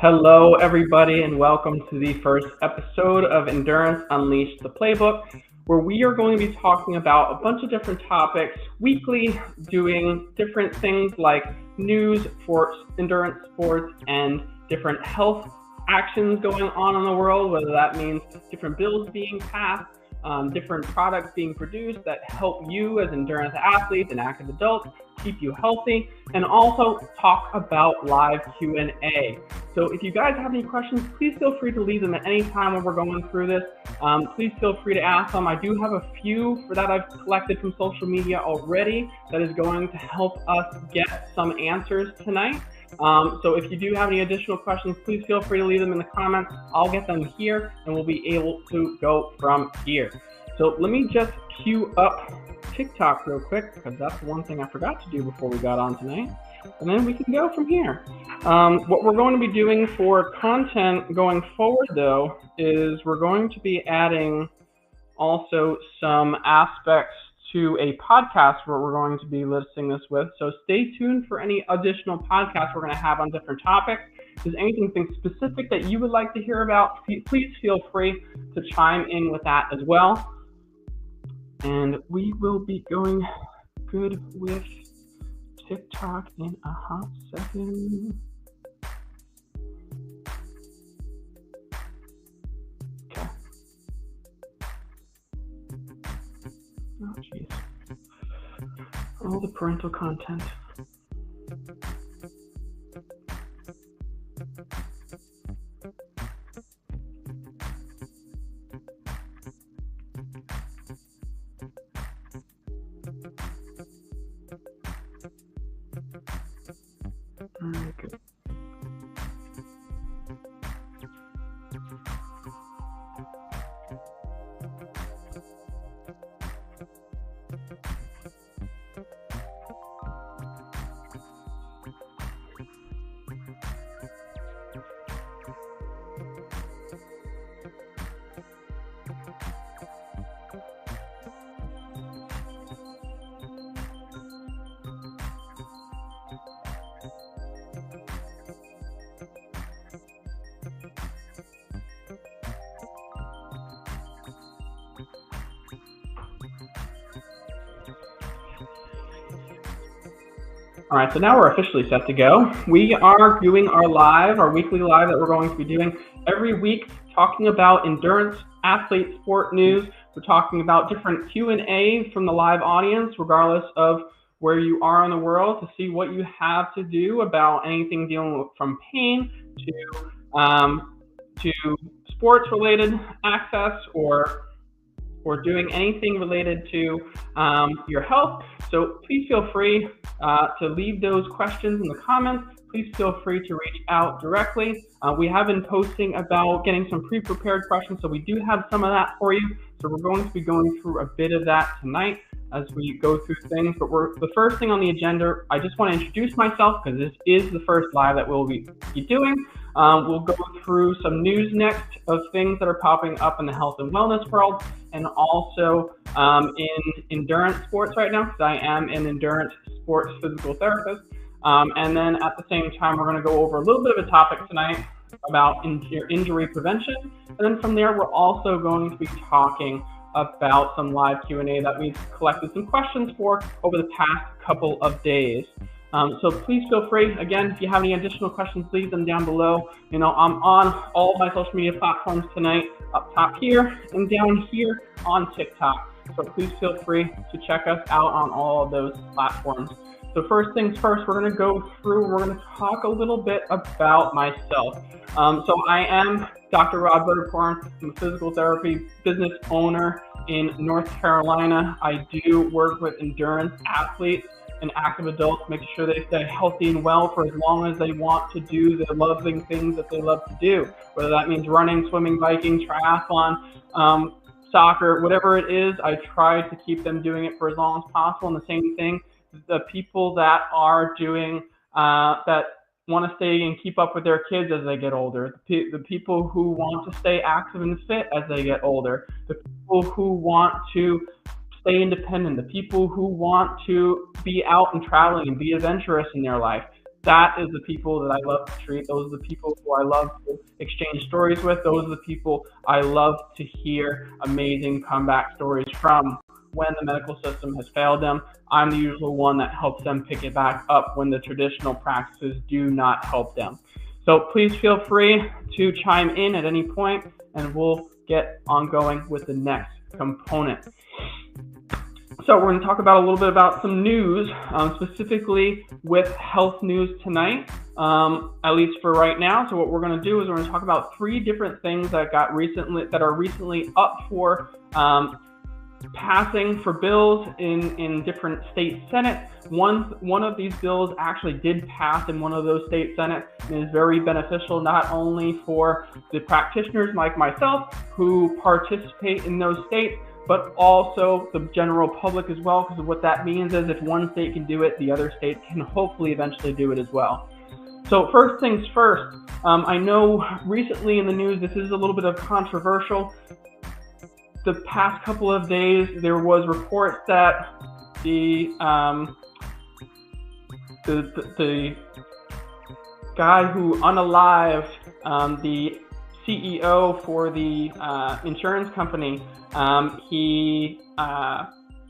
Hello, everybody, and welcome to the first episode of Endurance Unleashed, the Playbook, where we are going to be talking about a bunch of different topics weekly, doing different things like news for endurance sports and different health actions going on in the world, whether that means different bills being passed, different products being produced that help you as endurance athletes and active adults keep you healthy, and also talk about live Q&A. So if you guys have any questions, please feel free to leave them at any time when we're going through this. Please feel free to ask them. I do have a few that I've collected from social media already that is going to help us get some answers tonight. So if you do have any additional questions, please feel free to leave them in the comments. I'll get them here and we'll be able to go from here. So let me just queue up TikTok real quick, because that's the one thing I forgot to do before we got on tonight. And then we can go from here. What we're going to be doing for content going forward, though, is we're going to be adding also some aspects to a podcast where we're going to be listing this with. So stay tuned for any additional podcasts we're going to have on different topics. If there's anything specific that you would like to hear about, please feel free to chime in with that as well. And we will be going good with TikTok in a hot second. Okay. Oh, jeez. All the parental content. Okay. All right, so now we're officially set to go. We are doing our weekly live that we're going to be doing every week, talking about endurance athlete sport news. We're talking about different Q&A from the live audience, regardless of where you are in the world, to see what you have to do about anything dealing with from pain to sports-related access or doing anything related to your health. So please feel free to leave those questions in the comments. Please feel free to reach out directly. We have been posting about getting some pre-prepared questions, so we do have some of that for you. So we're going to be going through a bit of that tonight as we go through things. But the first thing on the agenda, I just want to introduce myself, because this is the first live that we'll be doing. We'll go through some news next of things that are popping up in the health and wellness world, and also in endurance sports right now, because I am an endurance sports physical therapist. And then at the same time, we're going to go over a little bit of a topic tonight about injury prevention. And then from there, we're also going to be talking about some live Q&A that we've collected some questions for over the past couple of days. So please feel free, again, if you have any additional questions, leave them down below. You know, I'm on all my social media platforms tonight, up top here and down here on TikTok. So please feel free to check us out on all of those platforms. So first things first, we're going to go through, we're going to talk a little bit about myself. So I am Dr. Rob Buttercorn. I'm a physical therapy business owner in North Carolina. I do work with endurance athletes and active adults, making sure they stay healthy and well for as long as they want to do the loving things that they love to do, whether that means running, swimming, biking, triathlon, soccer, whatever it is. I try to keep them doing it for as long as possible. And the same thing, the people that are doing that want to stay and keep up with their kids as they get older, the people who want to stay active and fit as they get older, the people who want to stay independent, the people who want to be out and traveling and be adventurous in their life. that is the people that I love to treat. Those are the people who I love to exchange stories with. Those are the people I love to hear amazing comeback stories from. When the medical system has failed them, I'm the usual one that helps them pick it back up when the traditional practices do not help them. So please feel free to chime in at any point, and we'll get ongoing with the next component. So we're going to talk about a little bit about some news, specifically with health news tonight, at least for right now. So what we're going to do is we're going to talk about 3 different things that are recently up for passing for bills in different state senates. One of these bills actually did pass in one of those state senates and is very beneficial not only for the practitioners like myself who participate in those states, but also the general public as well, because what that means is if one state can do it, the other states can hopefully eventually do it as well. So first things first, I know recently in the news this is a little bit of controversial. The past couple of days, there was reports that the guy who unalived the CEO for the insurance company, he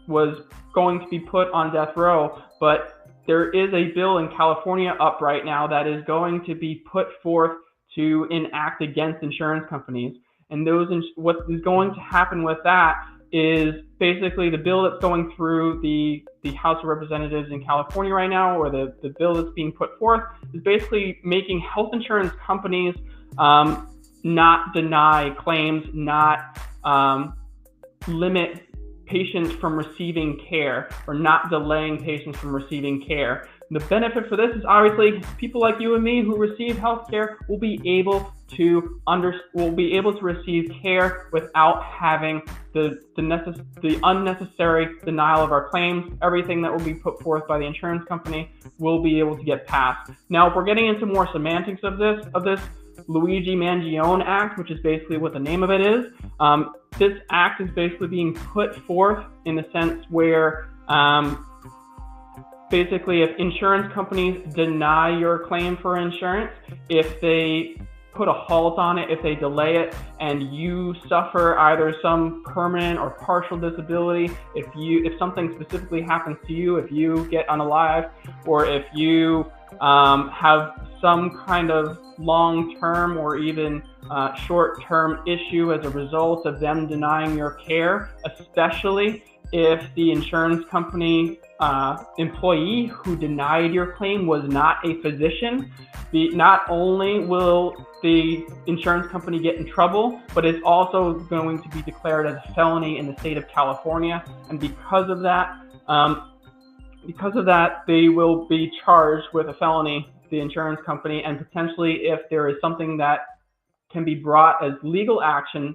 was going to be put on death row, but there is a bill in California up right now that is going to be put forth to enact against insurance companies. And what is going to happen with that is basically the bill that's going through the House of Representatives in California right now, or the bill that's being put forth, is basically making health insurance companies not deny claims, not limit patients from receiving care, or not delaying patients from receiving care. And the benefit for this is obviously people like you and me who receive health care will be able to receive care without having the unnecessary denial of our claims. Everything that will be put forth by the insurance company will be able to get passed. Now, if we're getting into more semantics of this Luigi Mangione Act, which is basically what the name of it is, this act is basically being put forth in the sense where basically if insurance companies deny your claim for insurance, if they put a halt on it, if they delay it, and you suffer either some permanent or partial disability, if something specifically happens to you, if you get unalived, or if you have some kind of long-term or even short-term issue as a result of them denying your care, especially if the insurance company employee who denied your claim was not a physician, not only will the insurance company get in trouble, but it's also going to be declared as a felony in the state of California. And because of that, they will be charged with a felony, the insurance company, and potentially if there is something that can be brought as legal action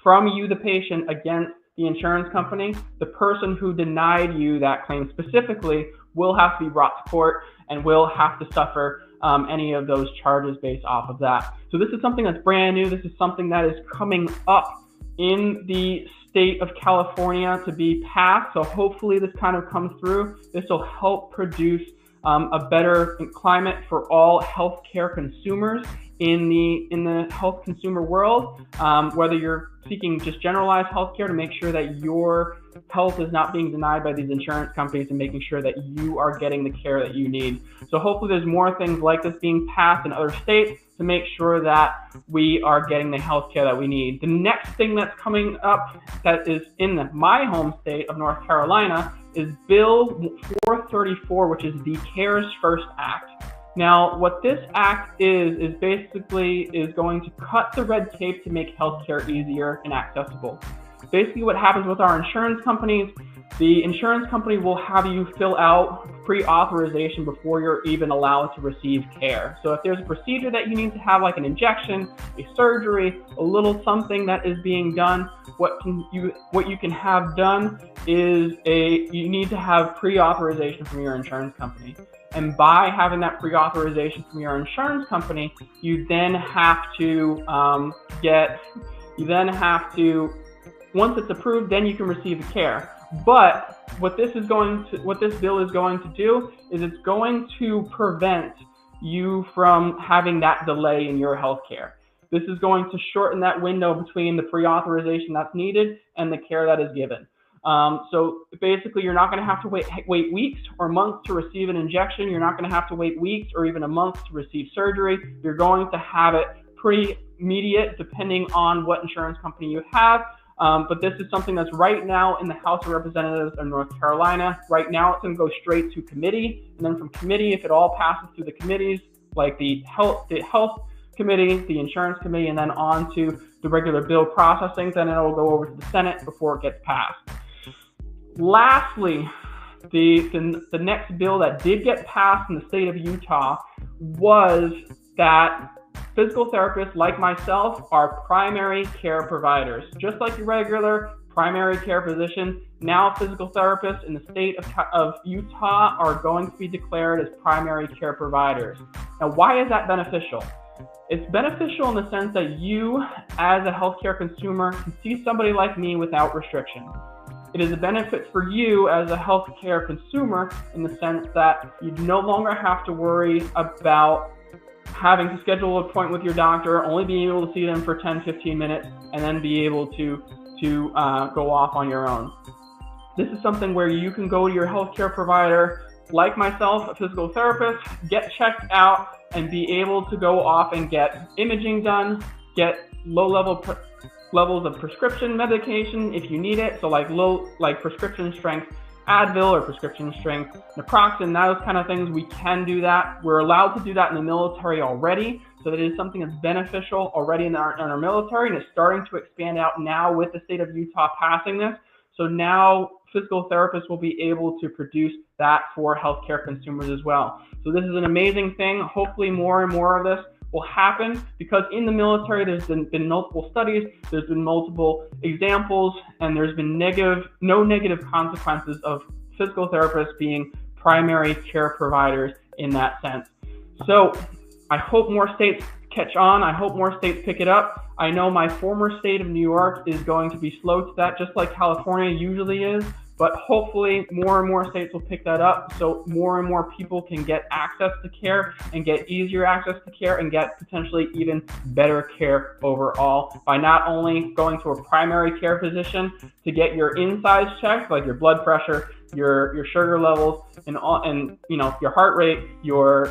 from you, the patient, against the insurance company, the person who denied you that claim specifically will have to be brought to court and will have to suffer any of those charges based off of that. So this is something that's brand new. This is something that is coming up in the state of California to be passed. So hopefully this kind of comes through. This will help produce a better climate for all healthcare consumers in the health consumer world, whether you're seeking just generalized healthcare to make sure that your health is not being denied by these insurance companies and making sure that you are getting the care that you need. So hopefully there's more things like this being passed in other states to make sure that we are getting the healthcare that we need. The next thing that's coming up that is in my home state of North Carolina is Bill 434, which is the CARES First Act. Now, what this act is basically going to cut the red tape to make healthcare easier and accessible. Basically what happens with our insurance companies, the insurance company will have you fill out pre-authorization before you're even allowed to receive care. So if there's a procedure that you need to have, like an injection, a surgery, a little something that is being done, what you can have done is you need to have pre-authorization from your insurance company. And by having that pre-authorization from your insurance company, you then have to once it's approved, then you can receive the care. But what this bill is going to do is it's going to prevent you from having that delay in your healthcare. This is going to shorten that window between the pre-authorization that's needed and the care that is given. So basically, you're not going to have to wait weeks or months to receive an injection. You're not going to have to wait weeks or even a month to receive surgery. You're going to have it pretty immediate, depending on what insurance company you have. But this is something that's right now in the House of Representatives of North Carolina. Right now, it's going to go straight to committee, and then from committee, if it all passes through the committees, like the health committee, the insurance committee, and then on to the regular bill processing, then it'll go over to the Senate before it gets passed. Lastly, the next bill that did get passed in the state of Utah was that physical therapists like myself are primary care providers. Just like your regular primary care physician, now physical therapists in the state of Utah are going to be declared as primary care providers. Now, why is that beneficial? It's beneficial in the sense that you, as a healthcare consumer, can see somebody like me without restriction. It is a benefit for you as a healthcare consumer in the sense that you no longer have to worry about having to schedule an appointment with your doctor, only being able to see them for 10-15 minutes, and then be able to go off on your own. This is something where you can go to your healthcare provider, like myself, a physical therapist, get checked out, and be able to go off and get imaging done, get levels of prescription medication if you need it, so like prescription strength Advil or prescription strength naproxen, those kind of things. We can do that. We're allowed to do that in the military already, so that is something that's beneficial already in our military, and it's starting to expand out now with the state of Utah passing this. So now physical therapists will be able to produce that for healthcare consumers as well. So this is an amazing thing. Hopefully more and more of this will happen, because in the military there's been multiple studies, there's been multiple examples, and there's been no negative consequences of physical therapists being primary care providers in that sense. So I hope more states catch on. I hope more states pick it up. I know my former state of New York is going to be slow to that, just like California usually is. But hopefully more and more states will pick that up, so more and more people can get access to care and get easier access to care and get potentially even better care overall by not only going to a primary care physician to get your insides checked, like your blood pressure, your sugar levels, and your heart rate, your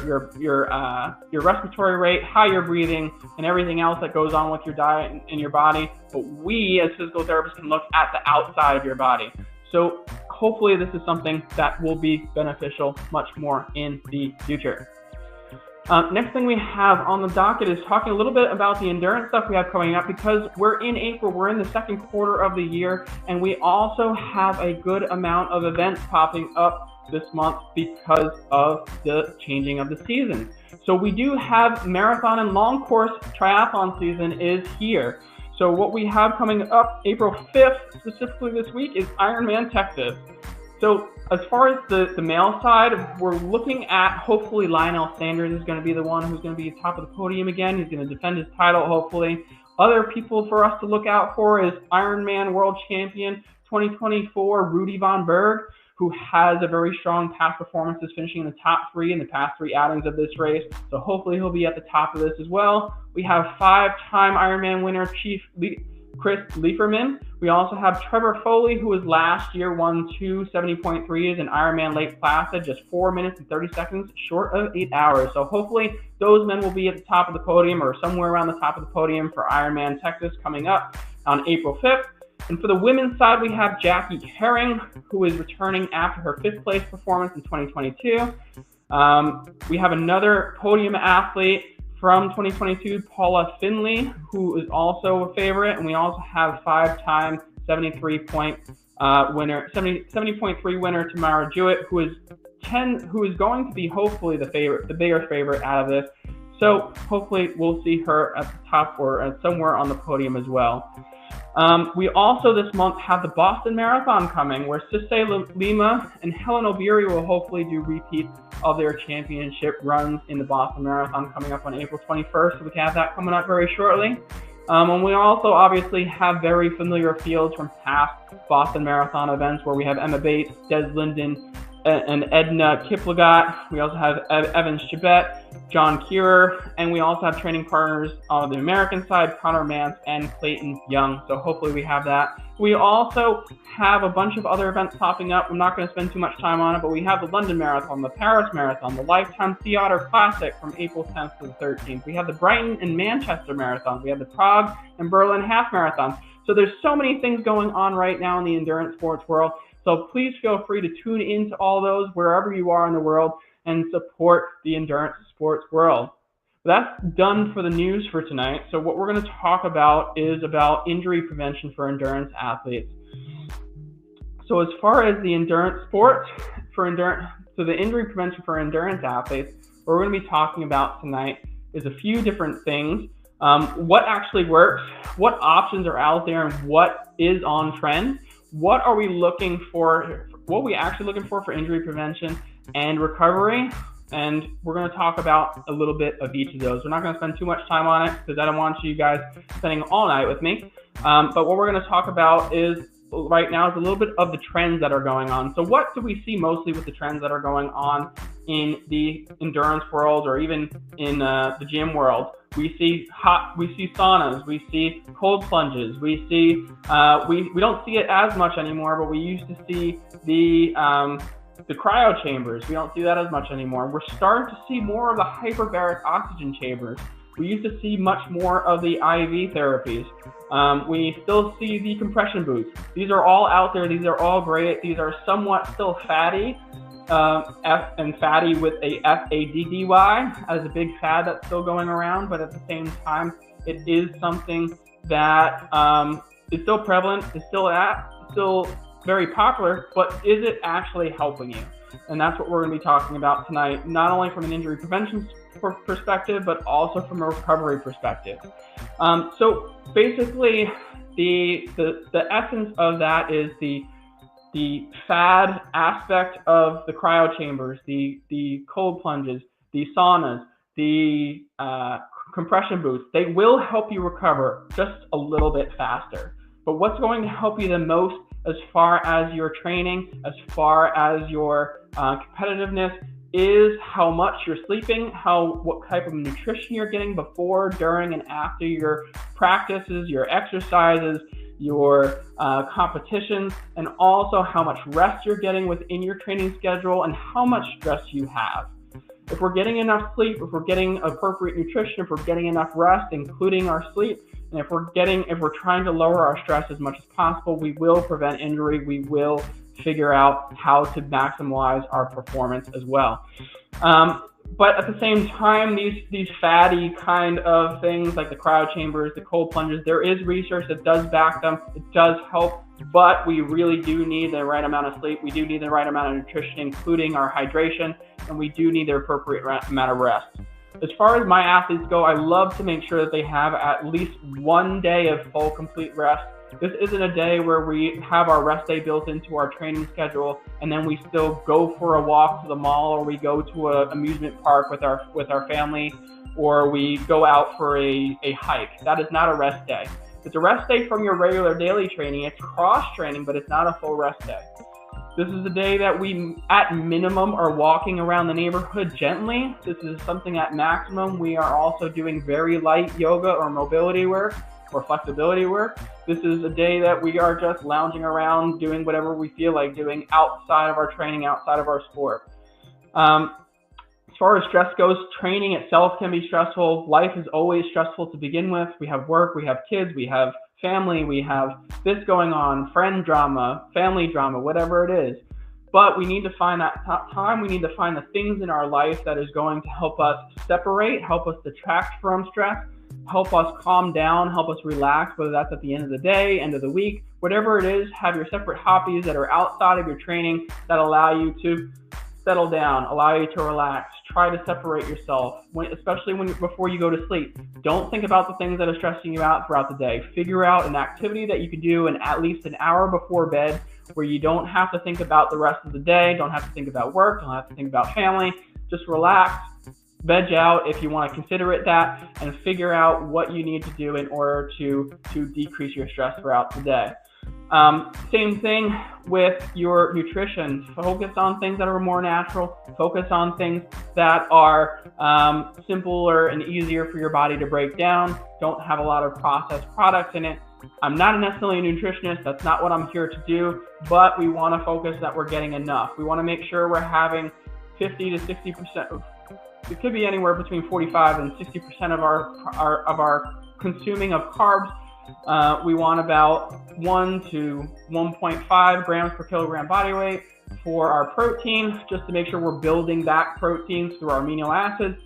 respiratory rate, how you're breathing, and everything else that goes on with your diet and your body. But we as physical therapists can look at the outside of your body. So hopefully this is something that will be beneficial much more in the future. Next thing we have on the docket is talking a little bit about the endurance stuff we have coming up, because we're in April, we're in the second quarter of the year, and we also have a good amount of events popping up this month because of the changing of the season. So we do have marathon and long course triathlon season is here. So what we have coming up April 5th, specifically this week, is Ironman Texas. So as far as the male side, we're looking at hopefully Lionel Sanders is going to be the one who's going to be top of the podium again. He's going to defend his title, hopefully. Other people for us to look out for is Ironman World Champion 2024, Rudy Von Berg, who has a very strong past performances, finishing in the top 3 in the past 3 outings of this race. So hopefully he'll be at the top of this as well. We have 5-time Ironman winner Chris Lieferman. We also have Trevor Foley, who was last year won 2 70.3s in Ironman Lake Placid, just 4 minutes and 30 seconds short of 8 hours. So hopefully those men will be at the top of the podium or somewhere around the top of the podium for Ironman Texas coming up on April 5th. And for the women's side, we have Jackie Herring, who is returning after her 5th place performance in 2022. We have another podium athlete from 2022, Paula Finley, who is also a favorite. And we also have 5-time 70.3 winner Tamara Jewett, who is going to be hopefully the bigger favorite out of this. So hopefully we'll see her at the top or somewhere on the podium as well. We also this month have the Boston Marathon coming, where Cissé Lima and Helen O'Beary will hopefully do repeats of their championship runs in the Boston Marathon coming up on April 21st. So we can have that coming up very shortly. And we also obviously have very familiar fields from past Boston Marathon events, where we have Emma Bates, Des Linden, and Edna Kiplagat. We also have Evan Chibet, John Kierer, and we also have training partners on the American side, Connor Mance and Clayton Young. So hopefully we have that. We also have a bunch of other events popping up. I'm not going to spend too much time on it, but we have the London Marathon, the Paris Marathon, the Lifetime Sea Otter Classic from April 10th to the 13th. We have the Brighton and Manchester Marathon. We have the Prague and Berlin Half Marathon. So there's so many things going on right now in the endurance sports world. So please feel free to tune into all those wherever you are in the world and support the endurance sports world. That's done for the news for tonight. So what we're going to talk about is about injury prevention for endurance athletes. So as far as the endurance sports the injury prevention for endurance athletes, what we're going to be talking about tonight is a few different things. What actually works, what options are out there, and what is on trend. What are we looking for? What are we actually looking for injury prevention and recovery? And we're going to talk about a little bit of each of those. We're not going to spend too much time on it because I don't want you guys spending all night with me. But what we're going to talk about is right now is a little bit of the trends that are going on. So what do we see mostly with the trends that are going on in the endurance world or even in the gym world? We see saunas, we see cold plunges, we see we don't see it as much anymore, but we used to see the cryo chambers. We don't see that as much anymore. We're starting to see more of the hyperbaric oxygen chambers. We used to see much more of the IV therapies. We still see the compression boots. These are all out there. These are all great. These are somewhat still fatty, fatty with a FADDY as a big fad that's still going around, but at the same time, it is something that is still prevalent, is still very popular, but is it actually helping you? And that's what we're going to be talking about tonight, not only from an injury prevention perspective, but also from a recovery perspective. So basically, the essence of that is the fad aspect of the cryo chambers, the cold plunges, the saunas, the compression boots. They will help you recover just a little bit faster. But what's going to help you the most as far as your training, as far as your competitiveness, is how much you're sleeping, what type of nutrition you're getting before, during, and after your practices, your exercises, your competitions, and also how much rest you're getting within your training schedule and how much stress you have. If we're getting enough sleep, if we're getting appropriate nutrition, if we're getting enough rest, including our sleep, and if we're trying to lower our stress as much as possible, we will prevent injury. We will figure out how to maximize our performance as well. But at the same time, these fatty kind of things like the cryo chambers, the cold plunges, there is research that does back them. It does help, but we really do need the right amount of sleep. We do need the right amount of nutrition, including our hydration, and we do need the appropriate amount of rest. As far as my athletes go, I love to make sure that they have at least 1 day of full, complete rest. This isn't a day where we have our rest day built into our training schedule and then we still go for a walk to the mall or we go to an amusement park with our family or we go out for a hike. That is not a rest day. It's a rest day from your regular daily training. It's cross training, but it's not a full rest day. This is a day that we, at minimum, are walking around the neighborhood gently. This is something at maximum. We are also doing very light yoga or mobility work or flexibility work. This is a day that we are just lounging around doing whatever we feel like doing outside of our training, outside of our sport. As far as stress goes, training itself can be stressful. Life is always stressful to begin with. We have work, we have kids, we have family, we have this going on, friend drama, family drama, whatever it is. But we need to find that time. We need to find the things in our life that is going to help us separate, help us detract from stress, help us calm down, help us relax, whether that's at the end of the day, end of the week, whatever it is. Have your separate hobbies that are outside of your training that allow you to settle down, allow you to relax. Try to separate yourself, especially before you go to sleep. Don't think about the things that are stressing you out throughout the day. Figure out an activity that you can do in at least an hour before bed where you don't have to think about the rest of the day, don't have to think about work, don't have to think about family. Just relax, veg out if you want to consider it that, and figure out what you need to do in order to decrease your stress throughout the day. Same thing with your nutrition. Focus on things that are more natural. Focus on things that are simpler and easier for your body to break down. Don't have a lot of processed products in it. I'm not necessarily a nutritionist. That's not what I'm here to do. But we want to focus that we're getting enough. We want to make sure we're having 50 to 60%. It could be anywhere between 45 and 60% of our consuming of carbs. We want about 1 to 1.5 grams per kilogram body weight for our protein, just to make sure we're building back proteins through our amino acids,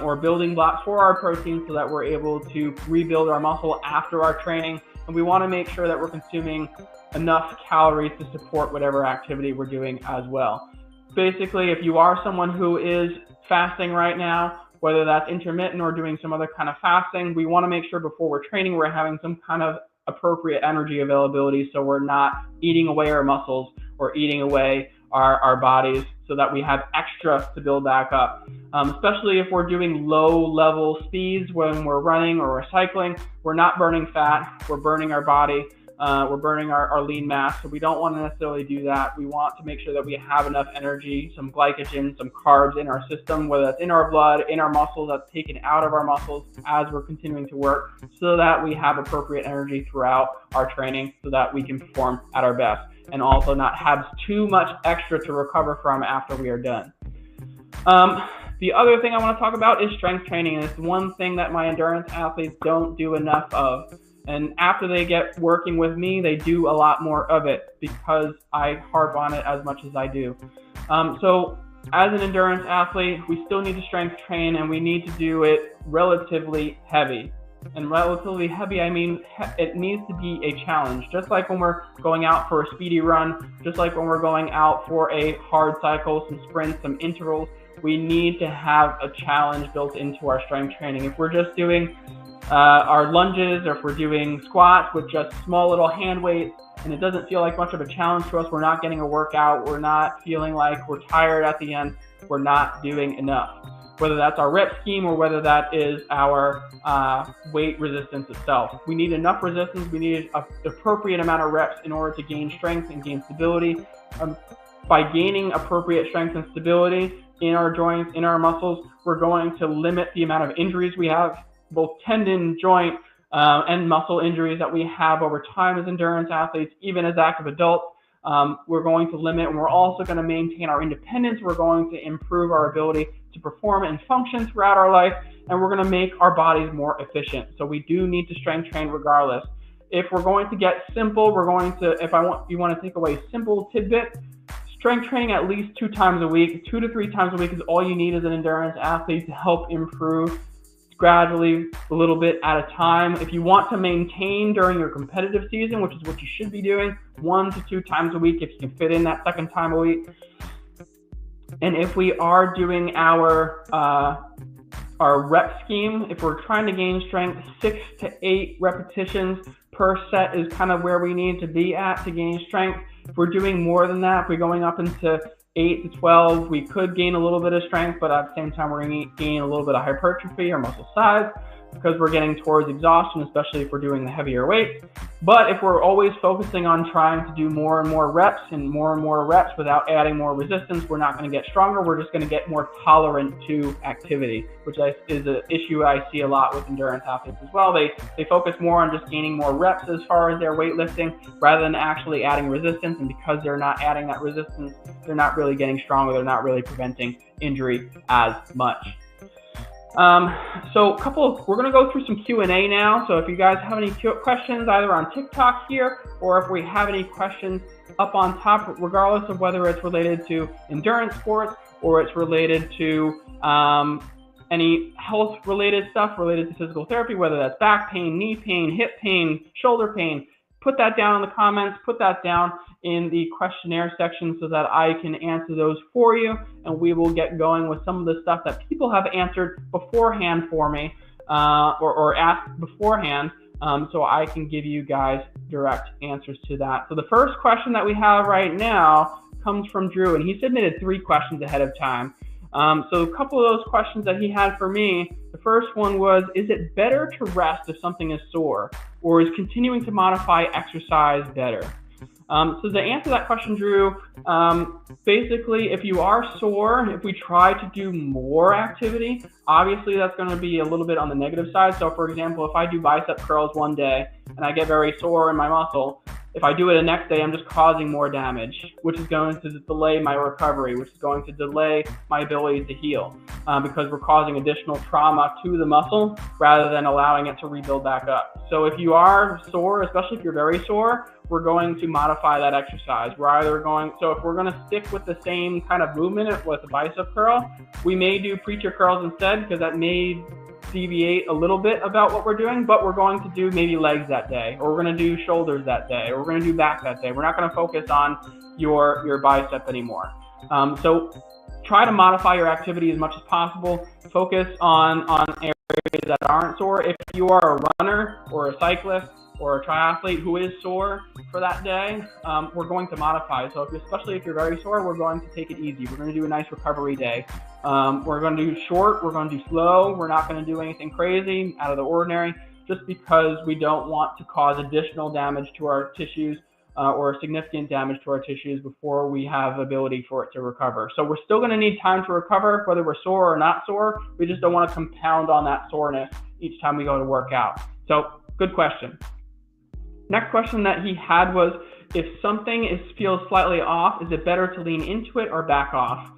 or building blocks for our protein so that we're able to rebuild our muscle after our training. And we want to make sure that we're consuming enough calories to support whatever activity we're doing as well. Basically, if you are someone who is fasting right now, whether that's intermittent or doing some other kind of fasting, we want to make sure before we're training, we're having some kind of appropriate energy availability, so we're not eating away our muscles or eating away our bodies, so that we have extra to build back up. Especially if we're doing low level speeds when we're running or we're cycling, we're not burning fat, we're burning our body. We're burning our lean mass, so we don't want to necessarily do that. We want to make sure that we have enough energy, some glycogen, some carbs in our system, whether that's in our blood, in our muscles, that's taken out of our muscles as we're continuing to work, so that we have appropriate energy throughout our training so that we can perform at our best, and also not have too much extra to recover from after we are done. The other thing I want to talk about is strength training, and it's one thing that my endurance athletes don't do enough of. And after they get working with me, they do a lot more of it because I harp on it as much as I do. So as an endurance athlete, we still need to strength train, and we need to do it relatively heavy. And relatively heavy, I mean, it needs to be a challenge. Just like when we're going out for a speedy run, just like when we're going out for a hard cycle, some sprints, some intervals, we need to have a challenge built into our strength training. If we're just doing our lunges, or if we're doing squats with just small little hand weights and it doesn't feel like much of a challenge to us, we're not getting a workout, we're not feeling like we're tired at the end, we're not doing enough. Whether that's our rep scheme or whether that is our weight resistance itself. We need enough resistance, we need an appropriate amount of reps in order to gain strength and gain stability. By gaining appropriate strength and stability in our joints, in our muscles, we're going to limit the amount of injuries we have, both tendon, joint, and muscle injuries that we have over time as endurance athletes, even as active adults. We're going to limit, and we're also going to maintain our independence. We're going to improve our ability to perform and function throughout our life, and we're going to make our bodies more efficient. So we do need to strength train regardless. If we're going to get simple, we're going to, you want to take away simple tidbit, strength training at least 2 times a week, 2 to 3 times a week is all you need as an endurance athlete to help improve gradually, a little bit at a time. If you want to maintain during your competitive season, which is what you should be doing, 1 to 2 times a week if you can fit in that second time a week. And if we are doing our rep scheme, if we're trying to gain strength, 6 to 8 repetitions per set is kind of where we need to be at to gain strength. If we're doing more than that, if we're going up into 8 to 12, we could gain a little bit of strength, but at the same time, we're going to gain a little bit of hypertrophy or muscle size because we're getting towards exhaustion, especially if we're doing the heavier weights. But if we're always focusing on trying to do more and more reps without adding more resistance, we're not going to get stronger. We're just going to get more tolerant to activity, which is an issue I see a lot with endurance athletes as well. They focus more on just gaining more reps as far as their weightlifting rather than actually adding resistance. And because they're not adding that resistance, they're not really getting stronger. They're not really preventing injury as much. So we're going to go through some Q&A now. So if you guys have any questions either on TikTok here, or if we have any questions up on top, regardless of whether it's related to endurance sports or it's related to any health related stuff related to physical therapy, whether that's back pain, knee pain, hip pain, shoulder pain, put that down in the comments, put that down in the questionnaire section so that I can answer those for you, and we will get going with some of the stuff that people have answered beforehand for me, or asked beforehand, so I can give you guys direct answers to that. So the first question that we have right now comes from Drew, and he submitted 3 questions ahead of time. So a couple of those questions that he had for me, the first one was, is it better to rest if something is sore, or is continuing to modify exercise better? So to answer that question, Drew, basically, if you are sore, if we try to do more activity, obviously that's going to be a little bit on the negative side. So for example, if I do bicep curls one day and I get very sore in my muscle, if I do it the next day, I'm just causing more damage, which is going to delay my recovery, which is going to delay my ability to heal, because we're causing additional trauma to the muscle rather than allowing it to rebuild back up. So if you are sore, especially if you're very sore, we're going to modify that exercise. So if we're going to stick with the same kind of movement with the bicep curl, we may do preacher curls instead, because that may deviate a little bit about what we're doing, but we're going to do maybe legs that day, or we're going to do shoulders that day, or we're going to do back that day. We're not going to focus on your bicep anymore. So try to modify your activity as much as possible. Focus on areas that aren't sore. If you are a runner or a cyclist or a triathlete who is sore for that day, we're going to modify. So especially if you're very sore, we're going to take it easy. We're going to do a nice recovery day. We're going to do short, we're going to do slow. We're not going to do anything crazy out of the ordinary, just because we don't want to cause additional damage to our tissues or significant damage to our tissues before we have the ability for it to recover. So we're still going to need time to recover, whether we're sore or not sore. We just don't want to compound on that soreness each time we go to work out. So good question. Next question that he had was, if something feels slightly off, is it better to lean into it or back off?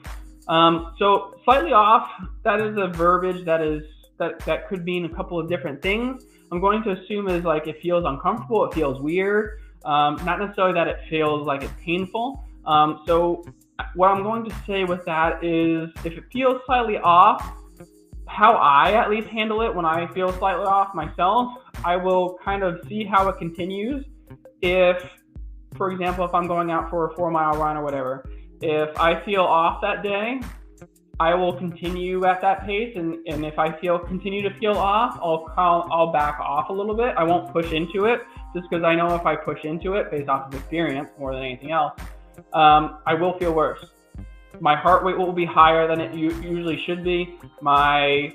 So slightly off, that is a verbiage that could mean a couple of different things. I'm going to assume is like it feels uncomfortable, it feels weird, not necessarily that it feels like it's painful. So what I'm going to say with that is, if it feels slightly off, how I at least handle it when I feel slightly off myself, I will kind of see how it continues. If, for example, if I'm going out for a 4-mile run or whatever, if I feel off that day, I will continue at that pace, and if I continue to feel off, I'll back off a little bit. I won't push into it, just because I know if I push into it, based off of experience more than anything else, I will feel worse. My heart rate will be higher than it usually should be. I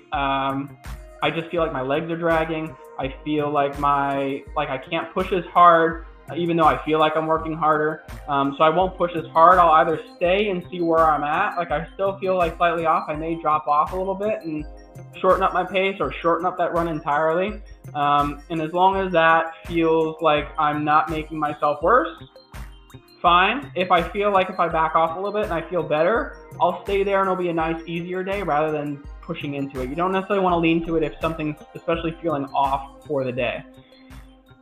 just feel like my legs are dragging. I feel like I can't push as hard, even though I feel like I'm working harder. So I won't push as hard. I'll either stay and see where I'm at. Like, I still feel like slightly off. I may drop off a little bit and shorten up my pace or shorten up that run entirely. And as long as that feels like I'm not making myself worse, fine. If I feel like if I back off a little bit and I feel better, I'll stay there and it'll be a nice, easier day rather than pushing into it. You don't necessarily want to lean to it if something's especially feeling off for the day.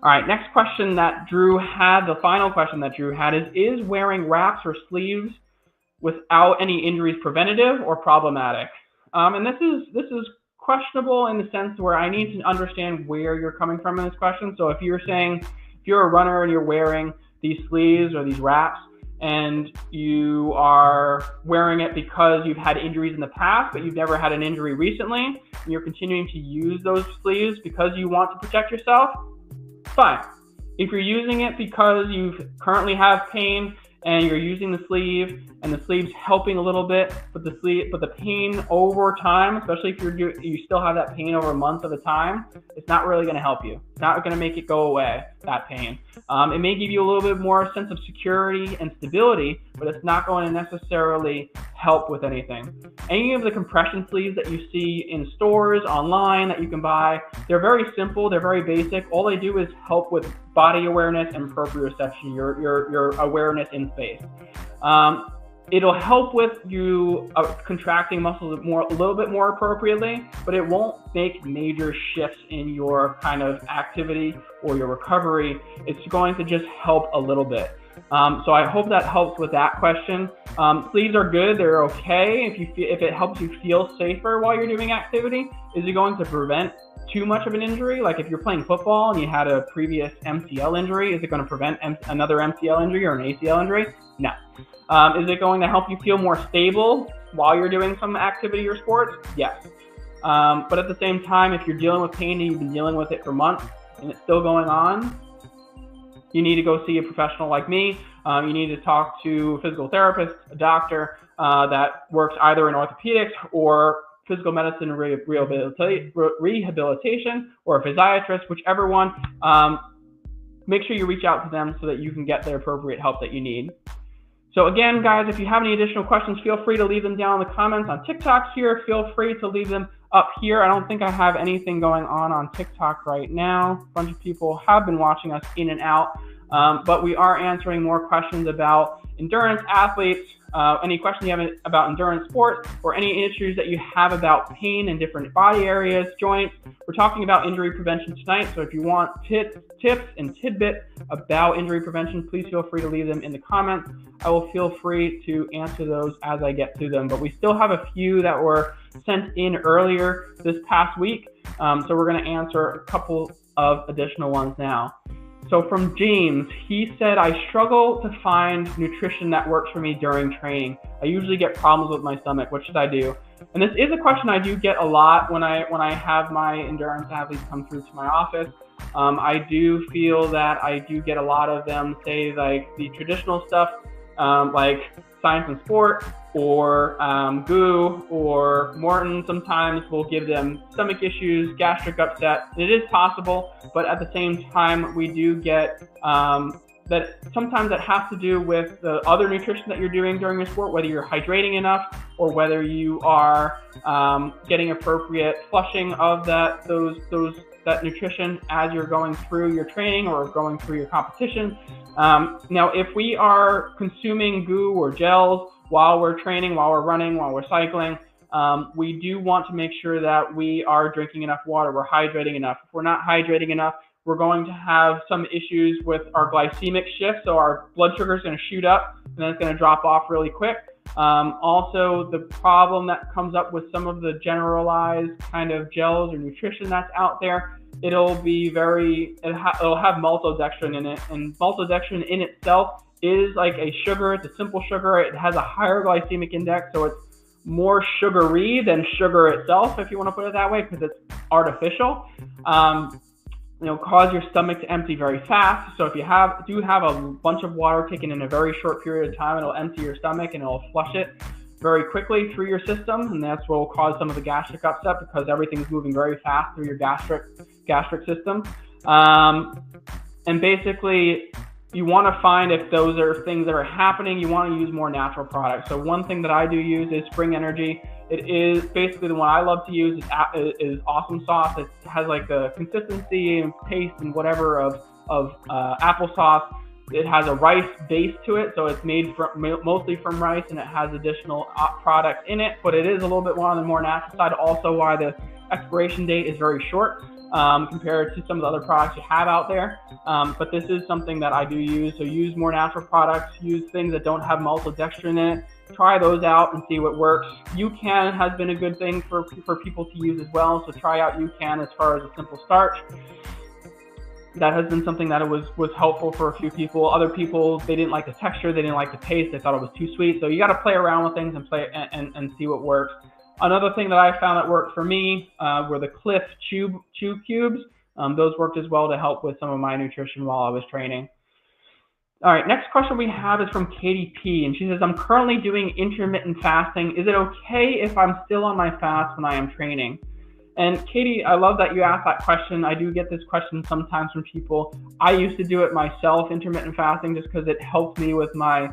All right, next question that Drew had, the final question that Drew had is wearing wraps or sleeves without any injuries preventative or problematic? And this is questionable in the sense where I need to understand where you're coming from in this question. So if you're saying, if you're a runner and you're wearing these sleeves or these wraps, and you are wearing it because you've had injuries in the past, but you've never had an injury recently, and you're continuing to use those sleeves because you want to protect yourself, fine. If you're using it because you currently have pain and you're using the sleeve and the sleeve's helping a little bit, but the pain over time, especially if you still have that pain over months at a time, it's not really going to help you. It's not going to make it go away, that pain. It may give you a little bit more sense of security and stability, but it's not going to necessarily help with anything. Any of the compression sleeves that you see in stores, online, that you can buy, they're very simple, they're very basic. All they do is help with body awareness and proprioception, your awareness in space. It'll help with you contracting muscles a little bit more appropriately, but it won't make major shifts in your kind of activity or your recovery. It's going to just help a little bit. So I hope that helps with that question. Sleeves are good, they're okay if it helps you feel safer while you're doing activity. Is it going to prevent too much of an injury? Like if you're playing football and you had a previous MCL injury, is it going to prevent another MCL injury or an ACL injury? No. Is it going to help you feel more stable while you're doing some activity or sports? Yes. But at the same time, if you're dealing with pain and you've been dealing with it for months and it's still going on, you need to go see a professional like me. You need to talk to a physical therapist, a doctor, that works either in orthopedics or physical medicine rehabilitation, or a physiatrist, whichever one. Make sure you reach out to them so that you can get the appropriate help that you need. So again, guys, if you have any additional questions, feel free to leave them down in the comments on TikTok here. Feel free to leave them up here. I don't think I have anything going on TikTok right now. A bunch of people have been watching us in and out, but we are answering more questions about endurance athletes, any questions you have about endurance sports, or any issues that you have about pain in different body areas, joints. We're talking about injury prevention tonight, so if you want tips and tidbits about injury prevention, please feel free to leave them in the comments. I will feel free to answer those as I get to them, but we still have a few that were sent in earlier this past week, so we're going to answer a couple of additional ones now. So from James, he said, I struggle to find nutrition that works for me during training. I usually get problems with my stomach. What should I do? And this is a question I do get a lot when I have my endurance athletes come through to my office. I do feel that I do get a lot of them say like the traditional stuff, like Science and Sport or GU or Morton sometimes will give them stomach issues, gastric upset. It is possible, but at the same time, we do get that sometimes it has to do with the other nutrition that you're doing during your sport, whether you're hydrating enough or whether you are getting appropriate flushing of that nutrition as you're going through your training or going through your competition. Now, if we are consuming GU or gels while we're training, while we're running, while we're cycling, we do want to make sure that we are drinking enough water, we're hydrating enough. If we're not hydrating enough, we're going to have some issues with our glycemic shift, so our blood sugar is going to shoot up and then it's going to drop off really quick. Also, the problem that comes up with some of the generalized kind of gels or nutrition that's out there, it'll have maltodextrin in it, and maltodextrin in itself is like a sugar. It's a simple sugar. It has a higher glycemic index, so it's more sugary than sugar itself, if you want to put it that way, because it's artificial. Cause your stomach to empty very fast. So if you do have a bunch of water taken in a very short period of time, it'll empty your stomach and it'll flush it very quickly through your system, and that's what will cause some of the gastric upset because everything's moving very fast through your gastric system. And basically, you want to find if those are things that are happening, you want to use more natural products. So one thing that I do use is Spring Energy. It is basically the one I love to use is Awesome Sauce. It has like the consistency and taste and whatever of applesauce. It has a rice base to it, so it's made mostly from rice, and it has additional products in it, but it is a little bit more on the more natural side. Also, why the expiration date is very short compared to some of the other products you have out there. But this is something that I do use. So use more natural products, use things that don't have maltodextrin in it. Try those out and see what works. UCAN has been a good thing for people to use as well. So try out UCAN as far as a simple starch. That has been something that was helpful for a few people. Other people, they didn't like the texture, they didn't like the taste, they thought it was too sweet. So you got to play around with things and see what works. Another thing that I found that worked for me were the Cliff Chew Cubes. Those worked as well to help with some of my nutrition while I was training. All right, next question we have is from Katie P. And she says, I'm currently doing intermittent fasting. Is it okay if I'm still on my fast when I am training? And Katie, I love that you asked that question. I do get this question sometimes from people. I used to do it myself, intermittent fasting, just because it helped me with my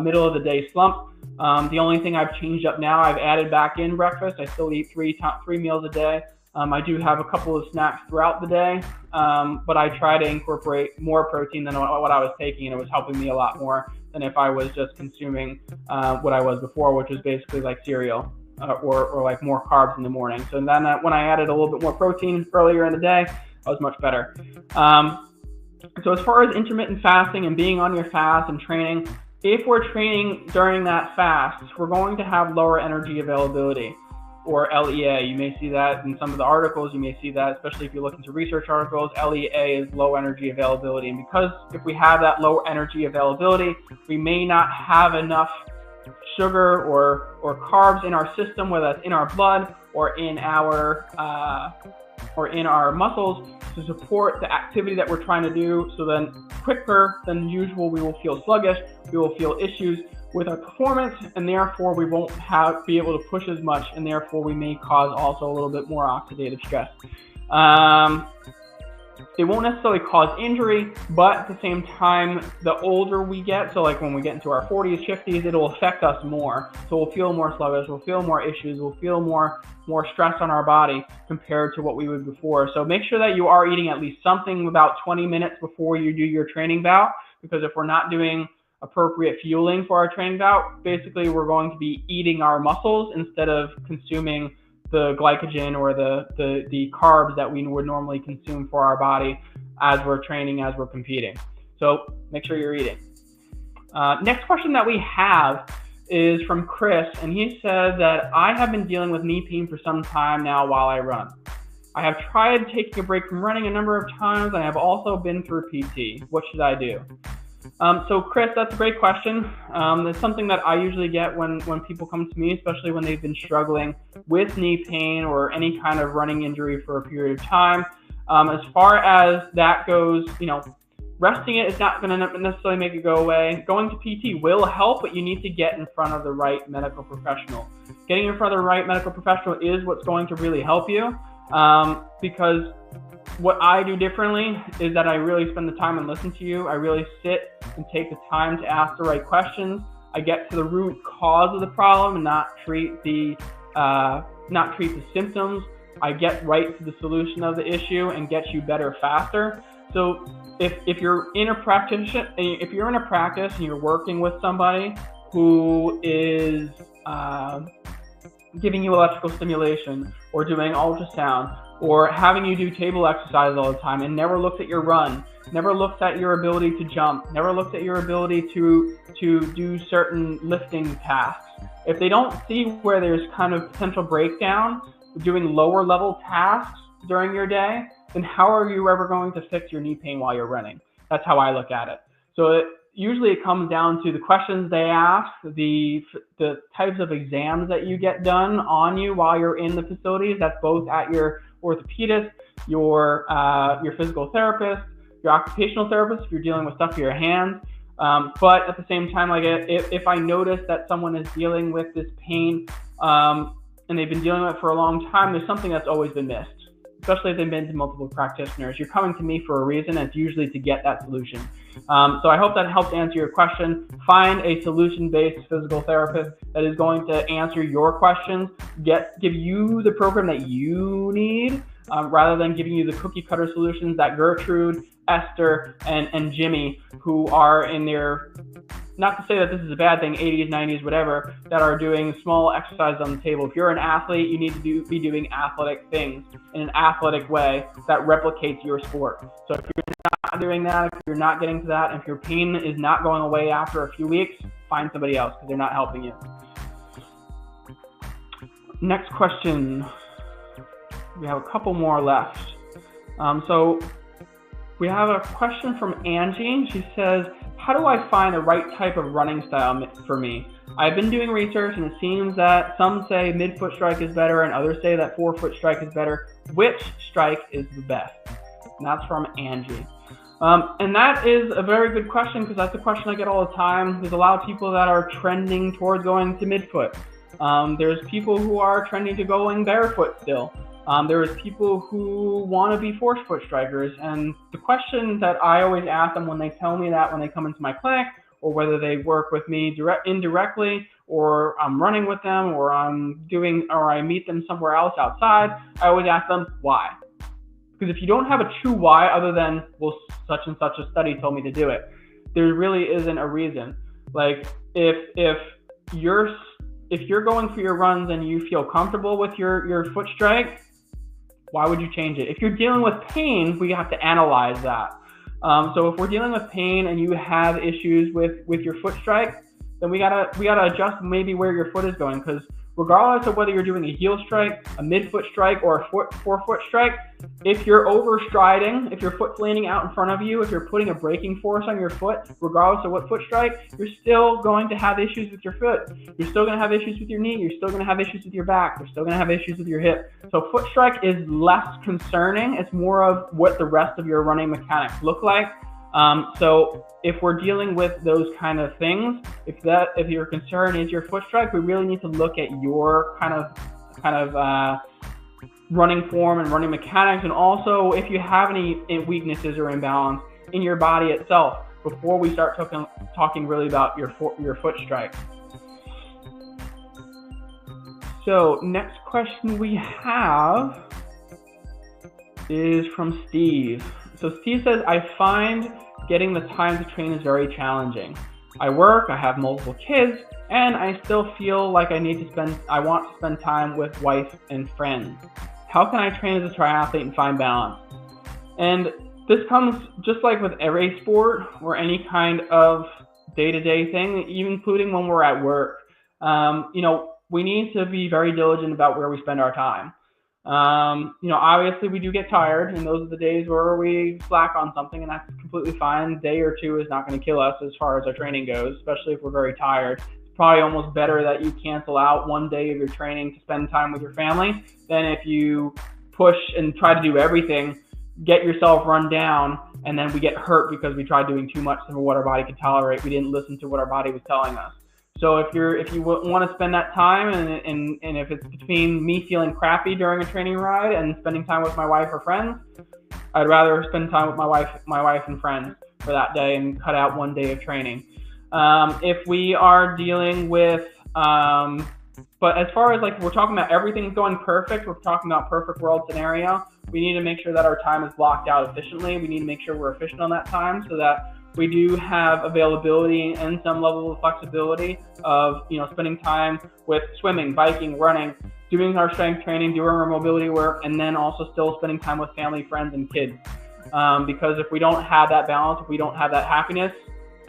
middle of the day slump. The only thing I've changed up now, I've added back in breakfast. I still eat three meals a day. I do have a couple of snacks throughout the day, but I try to incorporate more protein than what I was taking, and it was helping me a lot more than if I was just consuming what I was before, which was basically like cereal or like more carbs in the morning. So then when I added a little bit more protein earlier in the day, I was much better. So as far as intermittent fasting and being on your fast and training, if we're training during that fast, we're going to have lower energy availability, or LEA. You may see that in some of the articles. You may see that, especially if you look into research articles, LEA is low energy availability. And because if we have that low energy availability, we may not have enough sugar or carbs in our system, whether that's in our blood or in our muscles, to support the activity that we're trying to do. So then quicker than usual, we will feel sluggish, we will feel issues with our performance, and therefore we won't be able to push as much, and therefore we may cause also a little bit more oxidative stress. It won't necessarily cause injury, but at the same time, the older we get, so like when we get into our 40s, 50s, it'll affect us more. So we'll feel more sluggish, we'll feel more issues, we'll feel more stress on our body compared to what we would before. So make sure that you are eating at least something about 20 minutes before you do your training bout, because if we're not doing appropriate fueling for our training bout, basically we're going to be eating our muscles instead of consuming the glycogen or the carbs that we would normally consume for our body as we're training, as we're competing. So make sure you're eating. Next question that we have is from Chris, and he said that I have been dealing with knee pain for some time now while I run. I have tried taking a break from running a number of times, and I have also been through PT. What should I do? So Chris, that's a great question. It's something that I usually get when people come to me, especially when they've been struggling with knee pain or any kind of running injury for a period of time. As far as that goes, resting it is not going to necessarily make it go away. Going to PT will help, but you need to get in front of the right medical professional. Getting in front of the right medical professional is what's going to really help you, because what I do differently is that I really spend the time and listen to you. I really sit and take the time to ask the right questions. I get to the root cause of the problem and not treat the symptoms. I get right to the solution of the issue and get you better faster. So if you're in a practice and you're working with somebody who is giving you electrical stimulation or doing ultrasound or having you do table exercises all the time and never looks at your run, never looks at your ability to jump, never looks at your ability to do certain lifting tasks, if they don't see where there's kind of potential breakdown doing lower level tasks during your day, then how are you ever going to fix your knee pain while you're running? That's how I look at it. So usually it comes down to the questions they ask, the types of exams that you get done on you while you're in the facilities. That's both at your orthopedist, your physical therapist, your occupational therapist if you're dealing with stuff for your hands. But at the same time, like if I notice that someone is dealing with this pain and they've been dealing with it for a long time, there's something that's always been missed. Especially if they've been to multiple practitioners. You're coming to me for a reason, and it's usually to get that solution. So I hope that helped answer your question. Find a solution-based physical therapist that is going to answer your questions, give you the program that you need, rather than giving you the cookie-cutter solutions that Gertrude, Esther, and Jimmy, who are in their, not to say that this is a bad thing, 80s, 90s, whatever, that are doing small exercises on the table. If you're an athlete, you need to be doing athletic things in an athletic way that replicates your sport. So if you're not doing that, if you're not getting to that, if your pain is not going away after a few weeks, find somebody else because they're not helping you. Next question. We have a couple more left. So we have a question from Angie. She says, how do I find the right type of running style for me? I've been doing research and it seems that some say mid-foot strike is better and others say that forefoot strike is better. Which strike is the best? And that's from Angie. And that is a very good question because that's a question I get all the time. There's a lot of people that are trending towards going to midfoot. There's people who are trending to going barefoot still. There's people who want to be forefoot strikers. And the question that I always ask them when they tell me that when they come into my clinic, or whether they work with me indirectly, or I'm running with them, or I meet them somewhere else outside, I always ask them why. Because if you don't have a true why other than, well, such and such a study told me to do it, there really isn't a reason. Like if you're going for your runs and you feel comfortable with your foot strike, why would you change it? If you're dealing with pain, we have to analyze that. So if we're dealing with pain and you have issues with your foot strike, then we gotta adjust maybe where your foot is going, because regardless of whether you're doing a heel strike, a mid-foot strike, or a forefoot strike, if you're overstriding, if your foot's landing out in front of you, if you're putting a braking force on your foot, regardless of what foot strike, you're still going to have issues with your foot. You're still going to have issues with your knee. You're still going to have issues with your back. You're still going to have issues with your hip. So foot strike is less concerning. It's more of what the rest of your running mechanics look like. So if we're dealing with those kind of things, if your concern is your foot strike, we really need to look at your kind of running form and running mechanics, and also if you have any weaknesses or imbalance in your body itself before we start talking really about your foot strike. So next question we have is from Steve. So Steve says, I find getting the time to train is very challenging. I work, I have multiple kids, and I still feel like I want to spend time with wife and friends. How can I train as a triathlete and find balance? And this comes just like with every sport or any kind of day-to-day thing, even including when we're at work. We need to be very diligent about where we spend our time. Obviously we do get tired, and those are the days where we slack on something, and that's completely fine. A day or two is not going to kill us as far as our training goes, especially if we're very tired. It's probably almost better that you cancel out one day of your training to spend time with your family than if you push and try to do everything, get yourself run down, and then we get hurt because we tried doing too much for what our body could tolerate. We didn't listen to what our body was telling us. So if you want to spend that time, and if it's between me feeling crappy during a training ride and spending time with my wife or friends, I'd rather spend time with my wife and friends for that day and cut out one day of training. If we are dealing with, but as far as like we're talking about everything's going perfect, we're talking about perfect world scenario, we need to make sure that our time is blocked out efficiently. We need to make sure we're efficient on that time so that we do have availability and some level of flexibility of, spending time with swimming, biking, running, doing our strength training, doing our mobility work, and then also still spending time with family, friends, and kids. Because if we don't have that balance, if we don't have that happiness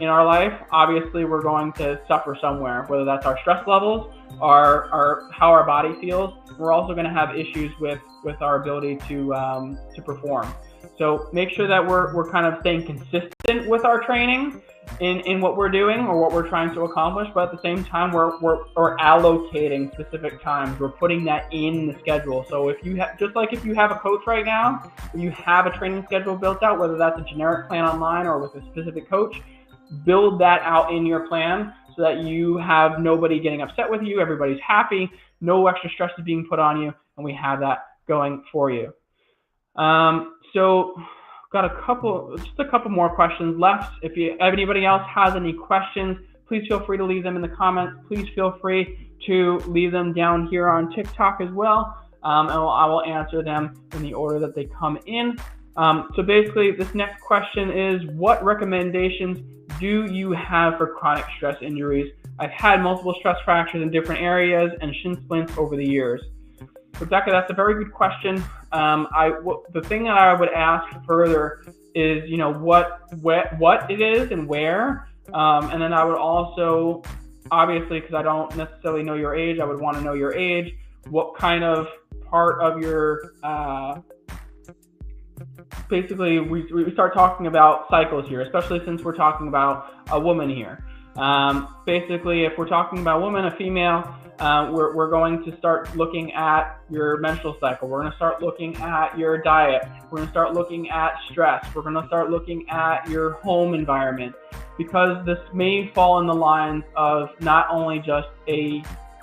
in our life, obviously we're going to suffer somewhere, whether that's our stress levels, our how our body feels. We're also going to have issues with our ability to perform. So make sure that we're kind of staying consistent with our training in what we're doing or what we're trying to accomplish, but at the same time we're allocating specific times. We're putting that in the schedule. So if you have a coach right now, you have a training schedule built out, whether that's a generic plan online or with a specific coach, build that out in your plan so that you have nobody getting upset with you, everybody's happy, no extra stress is being put on you, and we have that going for you. So got a couple more questions left. If anybody else has any questions, please feel free to leave them in the comments. Please feel free to leave them down here on TikTok as well, and I will answer them in the order that they come in. So basically, this next question is, what recommendations do you have for chronic stress injuries? I've had multiple stress fractures in different areas and shin splints over the years. Rebecca, that's a very good question. The thing that I would ask further is, what it is and where, and then I would also, obviously, because I don't necessarily know your age, I would want to know your age, what kind of part of your, basically, we start talking about cycles here, especially since we're talking about a woman here. Basically, if we're talking about a woman, a female, we're going to start looking at your menstrual cycle. We're going to start looking at your diet. We're going to start looking at stress. We're going to start looking at your home environment, because this may fall in the lines of not only just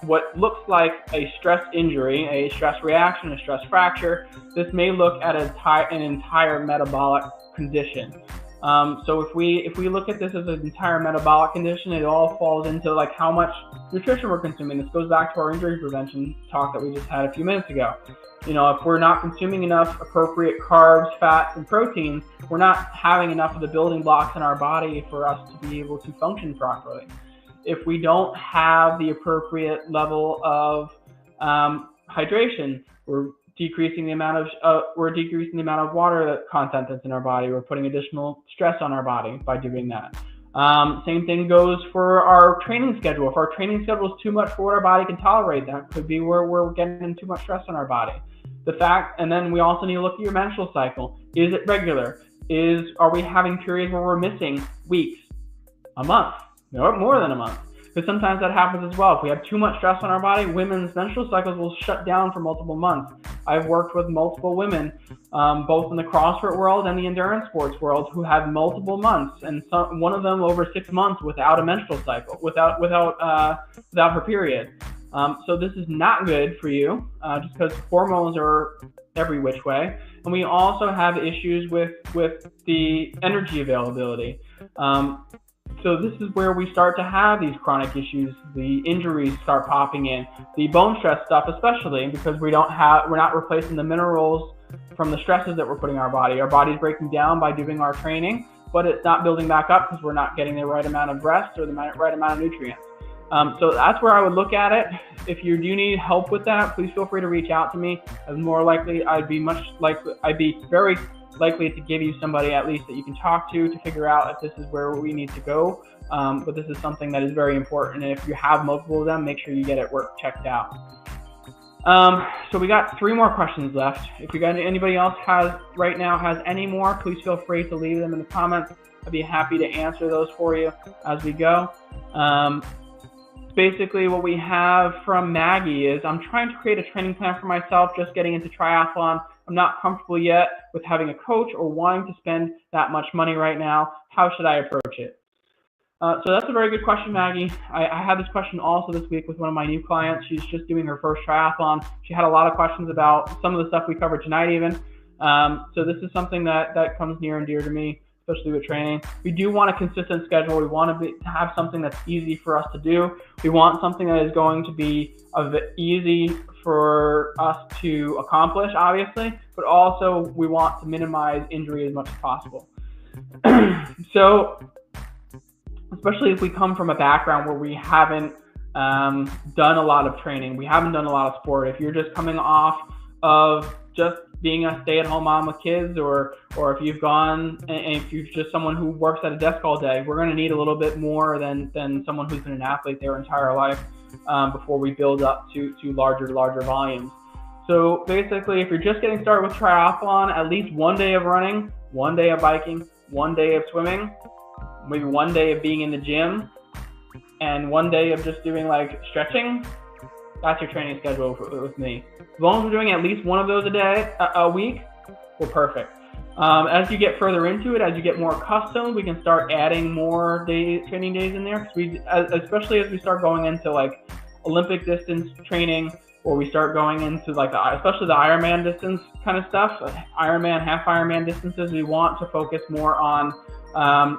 what looks like a stress injury, a stress reaction, a stress fracture. This may look at an entire metabolic condition. So if we look at this as an entire metabolic condition, it all falls into like how much nutrition we're consuming. This goes back to our injury prevention talk that we just had a few minutes ago. If we're not consuming enough appropriate carbs, fats, and proteins, we're not having enough of the building blocks in our body for us to be able to function properly. If we don't have the appropriate level of hydration, we're decreasing the amount of water content that's in our body. We're putting additional stress on our body by doing that. Same thing goes for our training schedule. If our training schedule is too much for what our body can tolerate, that could be where we're getting too much stress on our body. And then we also need to look at your menstrual cycle. Is it regular? Are we having periods where we're missing weeks, a month, or more than a month? because sometimes that happens as well. If we have too much stress on our body, women's menstrual cycles will shut down for multiple months. I've worked with multiple women, both in the CrossFit world and the endurance sports world, who have multiple months, and one of them over 6 months without a menstrual cycle, without her period. So this is not good for you, just because hormones are every which way. And we also have issues with the energy availability. So this is where we start to have these chronic issues. The injuries start popping in, the bone stress stuff especially, because we're not replacing the minerals from the stresses that we're putting in our body. Our body's breaking down by doing our training, but it's not building back up because we're not getting the right amount of rest or the right amount of nutrients. So that's where I would look at it. If you do need help with that, please feel free to reach out to me. As more likely, I'd be very likely to give you somebody at least that you can talk to figure out if this is where we need to go. But this is something that is very important. And if you have multiple of them, make sure you get it checked out. So we got 3 more questions left. If anybody else has any more, please feel free to leave them in the comments. I'd be happy to answer those for you as we go. Basically what we have from Maggie is, I'm trying to create a training plan for myself, just getting into triathlon. I'm not comfortable yet with having a coach or wanting to spend that much money right now. How should I approach it? So that's a very good question, Maggie. I had this question also this week with one of my new clients. She's just doing her first triathlon. She had a lot of questions about some of the stuff we covered tonight even. So this is something that comes near and dear to me, especially with training. We do want a consistent schedule. We want to have something that's easy for us to do. We want something that is going to be easy for us to accomplish, obviously, but also we want to minimize injury as much as possible. So, especially if we come from a background where we haven't done a lot of training, we haven't done a lot of sport. If you're just coming off of just being a stay-at-home mom with kids, or if you've gone and if you're just someone who works at a desk all day, we're going to need a little bit more than someone who's been an athlete their entire life before we build up to larger volumes. So basically, if you're just getting started with triathlon, at least 1 day of running, 1 day of biking, 1 day of swimming, maybe 1 day of being in the gym, and 1 day of just doing like stretching. That's your training schedule with me. As long as we're doing at least one of those a week, we're perfect. As you get further into it, as you get more accustomed, we can start adding more training days in there. Especially as we start going into like Olympic distance training, or we start going into like especially the Ironman distance kind of stuff, Ironman, half Ironman distances. We want to focus more on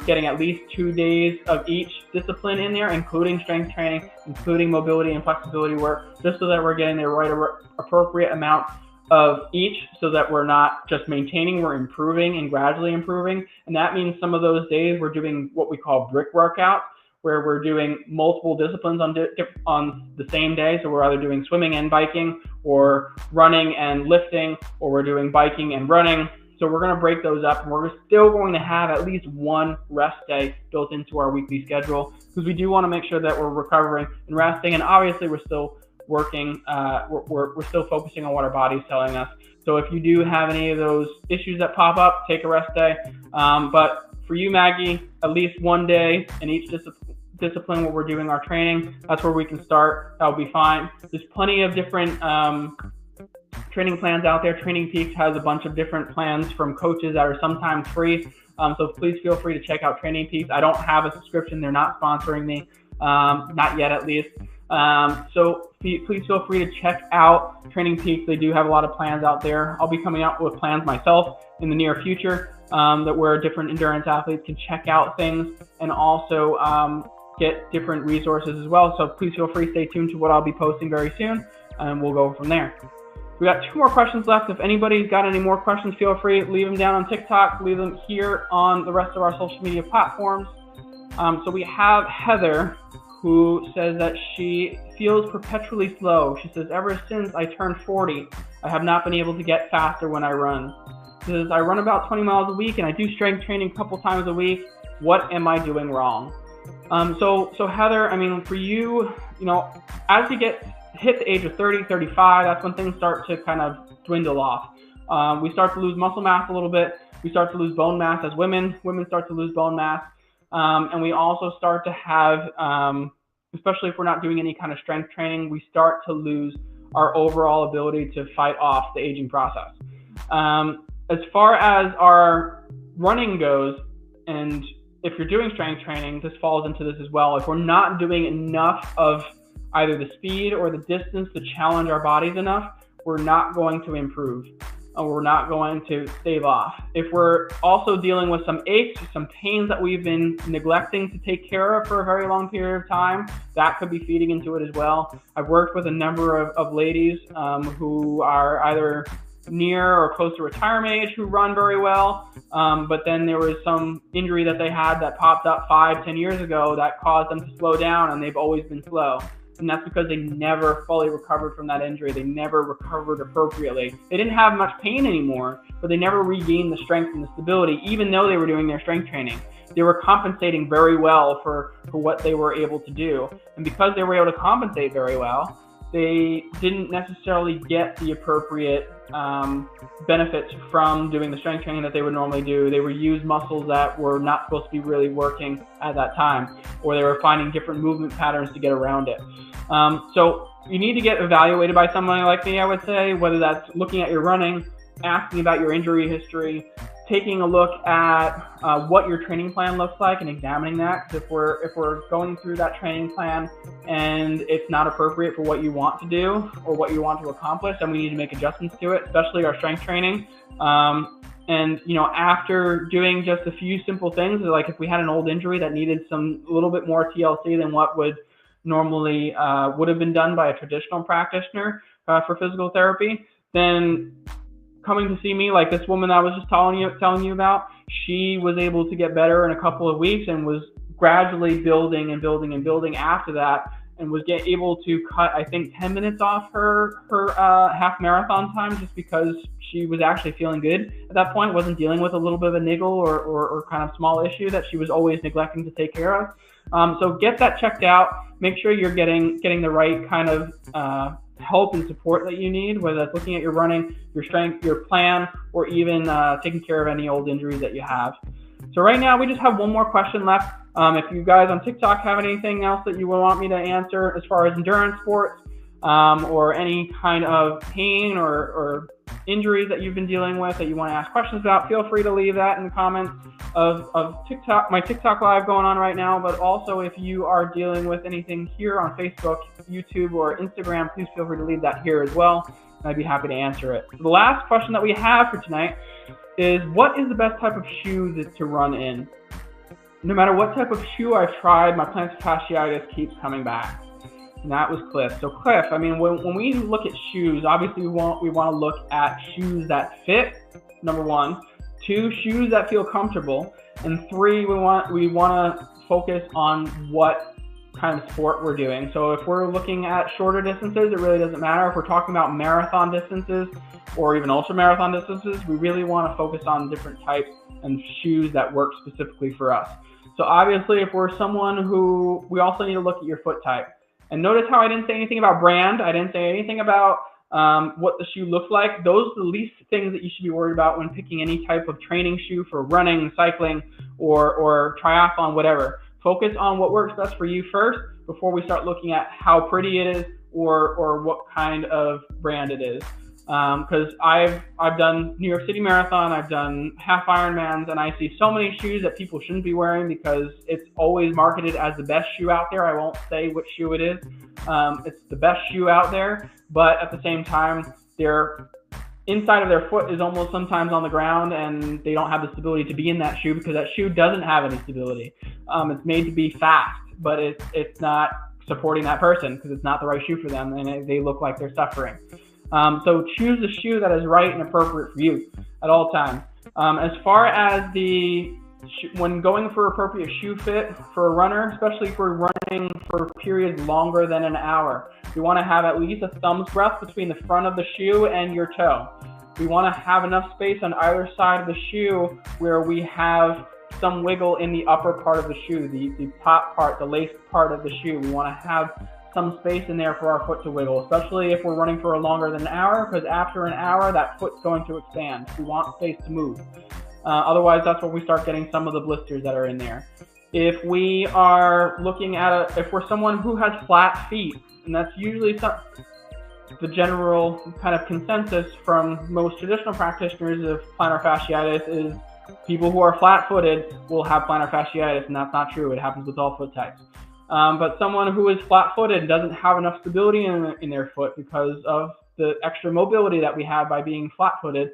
getting at least 2 days of each discipline in there, including strength training, including mobility and flexibility work, just so that we're getting the right appropriate amount of each, so that we're not just maintaining, we're improving and gradually improving. And that means some of those days we're doing what we call brick workouts, where we're doing multiple disciplines on the same day. So we're either doing swimming and biking, or running and lifting, or we're doing biking and running. So we're going to break those up, and we're still going to have at least 1 rest day built into our weekly schedule, because we do want to make sure that we're recovering and resting. And obviously we're still working, we're still focusing on what our body's telling us. So if you do have any of those issues that pop up, take a rest day. But for you, Maggie, at least 1 day in each discipline where we're doing our training, that's where we can start. That'll be fine. There's plenty of different training plans out there. Training Peaks has a bunch of different plans from coaches that are sometimes free. So please feel free to check out Training Peaks. I don't have a subscription. They're not sponsoring me, not yet at least. So please feel free to check out Training Peaks. They do have a lot of plans out there. I'll be coming out with plans myself in the near future, that where different endurance athletes can check out things and also get different resources as well. So please feel free to stay tuned to what I'll be posting very soon, and we'll go from there. We got 2 more questions left. If anybody's got any more questions, feel free to leave them down on TikTok, leave them here on the rest of our social media platforms. So we have Heather, who says that she feels perpetually slow. She says, ever since I turned 40, I have not been able to get faster when I run. She says, I run about 20 miles a week and I do strength training a couple times a week. What am I doing wrong? So Heather, I mean, for you, as you hit the age of 30, 35, that's when things start to kind of dwindle off. We start to lose muscle mass a little bit. We start to lose bone mass as women. Women start to lose bone mass. And we also start to have especially if we're not doing any kind of strength training, we start to lose our overall ability to fight off the aging process. As far as our running goes, and if you're doing strength training, this falls into this as well. If we're not doing enough of either the speed or the distance to challenge our bodies enough, we're not going to improve. We're not going to stave off. If we're also dealing with some aches, some pains that we've been neglecting to take care of for a very long period of time, that could be feeding into it as well. I've worked with a number of ladies who are either near or close to retirement age who run very well, but then there was some injury that they had that popped up 5-10 years ago that caused them to slow down, and they've always been slow. And that's because they never fully recovered from that injury. They never recovered appropriately. They didn't have much pain anymore, but they never regained the strength and the stability, even though they were doing their strength training. They were compensating very well for what they were able to do. And because they were able to compensate very well, they didn't necessarily get the appropriate benefits from doing the strength training that they would normally do. They would use muscles that were not supposed to be really working at that time, or they were finding different movement patterns to get around it. So you need to get evaluated by somebody like me, I would say, whether that's looking at your running, asking about your injury history, taking a look at what your training plan looks like and examining that. Because if we're going through that training plan and it's not appropriate for what you want to do or what you want to accomplish, then we need to make adjustments to it, especially our strength training. And after doing just a few simple things, like if we had an old injury that needed a little bit more TLC than what would normally would have been done by a traditional practitioner for physical therapy, then coming to see me, like this woman I was just telling you about, she was able to get better in a couple of weeks and was gradually building after that, and was able to cut, I think, 10 minutes off her half marathon time, just because she was actually feeling good at that point, wasn't dealing with a little bit of a niggle or kind of small issue that she was always neglecting to take care of. So get that checked out. Make sure you're getting the right kind of help and support that you need, whether that's looking at your running, your strength, your plan, or even taking care of any old injuries that you have. So right now we just have one more question left. If you guys on TikTok have anything else that you would want me to answer as far as endurance sports or any kind of pain or injuries that you've been dealing with that you want to ask questions about, feel free to leave that in the comments of TikTok, my TikTok live going on right now. But also, if you are dealing with anything here on Facebook, YouTube, or Instagram, please feel free to leave that here as well. I'd be happy to answer it. The last question that we have for tonight is, what is the best type of shoe to run in? No matter what type of shoe I've tried, my plantar fasciitis keeps coming back. And that was Cliff. So Cliff, I mean, when we look at shoes, obviously we want to look at shoes that fit, number one. 2, shoes that feel comfortable. And 3, we want to focus on what kind of sport we're doing. So if we're looking at shorter distances, it really doesn't matter. If we're talking about marathon distances or even ultra marathon distances, we really want to focus on different types and shoes that work specifically for us. So obviously, if we're someone who, we also need to look at your foot type. And notice how I didn't say anything about brand. I didn't say anything about what the shoe looks like. Those are the least things that you should be worried about when picking any type of training shoe for running, cycling, or triathlon, whatever. Focus on what works best for you first before we start looking at how pretty it is or what kind of brand it is. Because I've done New York City Marathon, I've done half Ironmans, and I see so many shoes that people shouldn't be wearing because it's always marketed as the best shoe out there. I won't say which shoe it is. It's the best shoe out there, but at the same time, their inside of their foot is almost sometimes on the ground, and they don't have the stability to be in that shoe because that shoe doesn't have any stability. It's made to be fast, but it's not supporting that person because it's not the right shoe for them, and they look like they're suffering. So choose the shoe that is right and appropriate for you at all times. As far as when going for appropriate shoe fit for a runner, especially if we're running for periods longer than an hour, we want to have at least a thumb's breadth between the front of the shoe and your toe. We want to have enough space on either side of the shoe where we have some wiggle in the upper part of the shoe, the top part, the lace part of the shoe. We want to have some space in there for our foot to wiggle, especially if we're running for longer than an hour, because after an hour, that foot's going to expand. We want space to move. Otherwise, that's where we start getting some of the blisters that are in there. If we are looking at if we're someone who has flat feet, and that's usually the general kind of consensus from most traditional practitioners of plantar fasciitis is people who are flat-footed will have plantar fasciitis, and that's not true. It happens with all foot types. But someone who is flat-footed and doesn't have enough stability in their foot because of the extra mobility that we have by being flat-footed,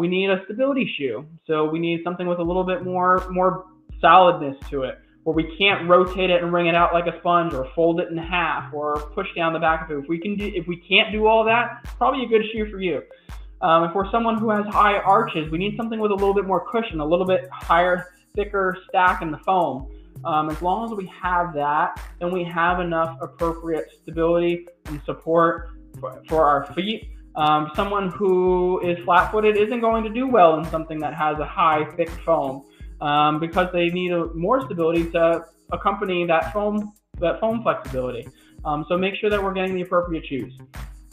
we need a stability shoe. So we need something with a little bit more solidness to it, where we can't rotate it and wring it out like a sponge or fold it in half or push down the back of it. If we can't do all that, probably a good shoe for you. If we're someone who has high arches, we need something with a little bit more cushion, a little bit higher, thicker stack in the foam. As long as we have that, then we have enough appropriate stability and support for our feet. Someone who is flat-footed isn't going to do well in something that has a high, thick foam because they need more stability to accompany that foam flexibility. So make sure that we're getting the appropriate shoes.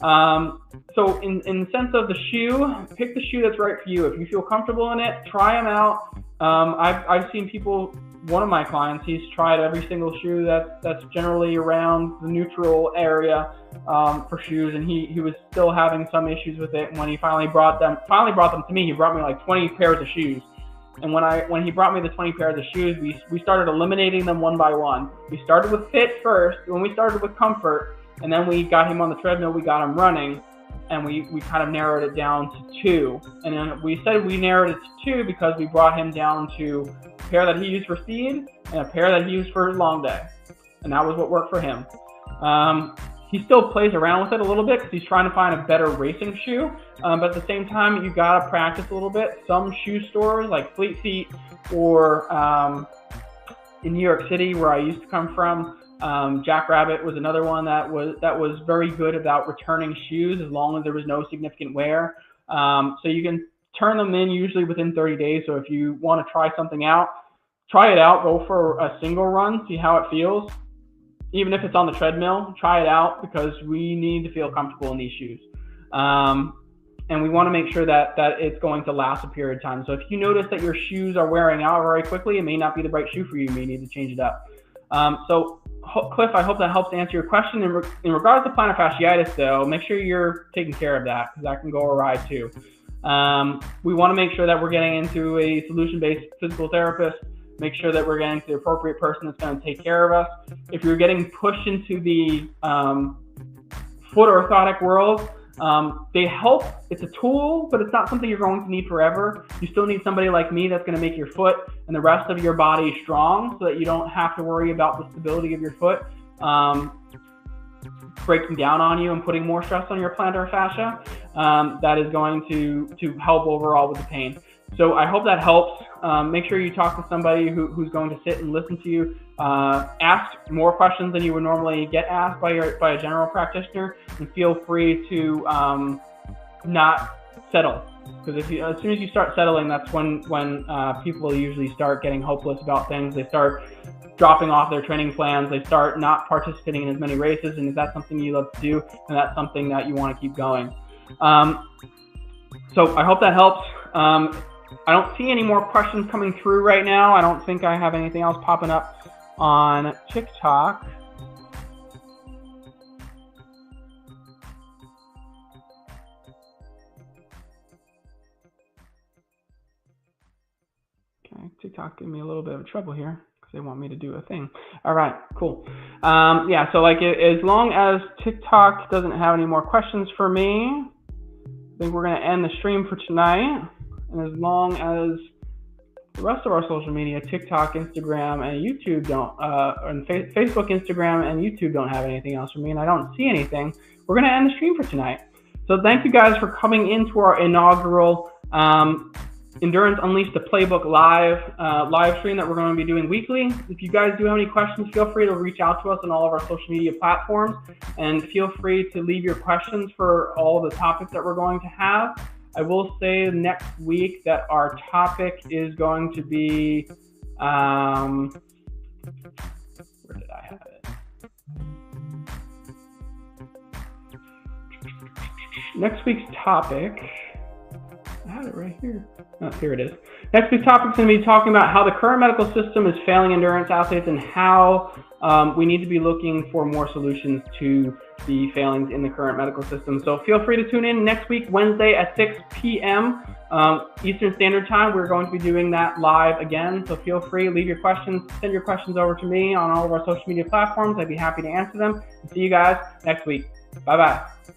So in the sense of the shoe, pick the shoe that's right for you. If you feel comfortable in it, try them out. I've seen people, one of my clients, he's tried every single shoe that's generally around the neutral area for shoes, and he was still having some issues with it. And when he finally brought them to me, he brought me like 20 pairs of shoes. And when he brought me the 20 pairs of shoes, we started eliminating them one by one. We started with fit first, when we started with comfort, and then we got him on the treadmill, we got him running, and we kind of narrowed it down to 2. And then we said we narrowed it to 2 because we brought him down to a pair that he used for speed and a pair that he used for long day. And that was what worked for him. He still plays around with it a little bit because he's trying to find a better racing shoe. But at the same time, you got to practice a little bit. Some shoe stores like Fleet Feet or in New York City, where I used to come from, Jackrabbit was another one that was very good about returning shoes as long as there was no significant wear. So you can turn them in usually within 30 days. So if you want to try something out, try it out. Go for a single run, see how it feels. Even if it's on the treadmill, try it out because we need to feel comfortable in these shoes. And we want to make sure that it's going to last a period of time. So if you notice that your shoes are wearing out very quickly, it may not be the right shoe for you. You may need to change it up. So Cliff, I hope that helps answer your question. In regards to plantar fasciitis, though, make sure you're taking care of that because that can go awry too. We want to make sure that we're getting into a solution-based physical therapist, make sure that we're getting to the appropriate person that's going to take care of us. If you're getting pushed into the foot orthotic world, they help. It's a tool, but it's not something you're going to need forever. You still need somebody like me that's going to make your foot and the rest of your body strong so that you don't have to worry about the stability of your foot breaking down on you and putting more stress on your plantar fascia. That is going to help overall with the pain. So I hope that helps. Make sure you talk to somebody who's going to sit and listen to you. Ask more questions than you would normally get asked by a general practitioner, and feel free to not settle. Because as soon as you start settling, that's when people usually start getting hopeless about things. They start dropping off their training plans. They start not participating in as many races. And if that's something you love to do, then that's something that you want to keep going. So I hope that helps. I don't see any more questions coming through right now. I don't think I have anything else popping up on TikTok. Okay, TikTok gave me a little bit of trouble here because they want me to do a thing. All right, cool. Yeah, so like as long as TikTok doesn't have any more questions for me, I think we're going to end the stream for tonight. And as long as the rest of our social media, TikTok, Instagram, and YouTube and Facebook, Instagram, and YouTube don't have anything else for me, and I don't see anything, we're going to end the stream for tonight. So thank you guys for coming into our inaugural Endurance Unleashed the Playbook live stream that we're going to be doing weekly. If you guys do have any questions, feel free to reach out to us on all of our social media platforms, and feel free to leave your questions for all of the topics that we're going to have. I will say next week that our topic is going to be, where did I have it? Next week's topic, I had it right here. Oh, here it is. Next week's topic is going to be talking about how the current medical system is failing endurance athletes and how we need to be looking for more solutions to the failings in the current medical system. So feel free to tune in next week, Wednesday at 6 p.m. Eastern Standard Time. We're going to be doing that live again. So feel free, leave your questions, send your questions over to me on all of our social media platforms. I'd be happy to answer them. See you guys next week. Bye-bye.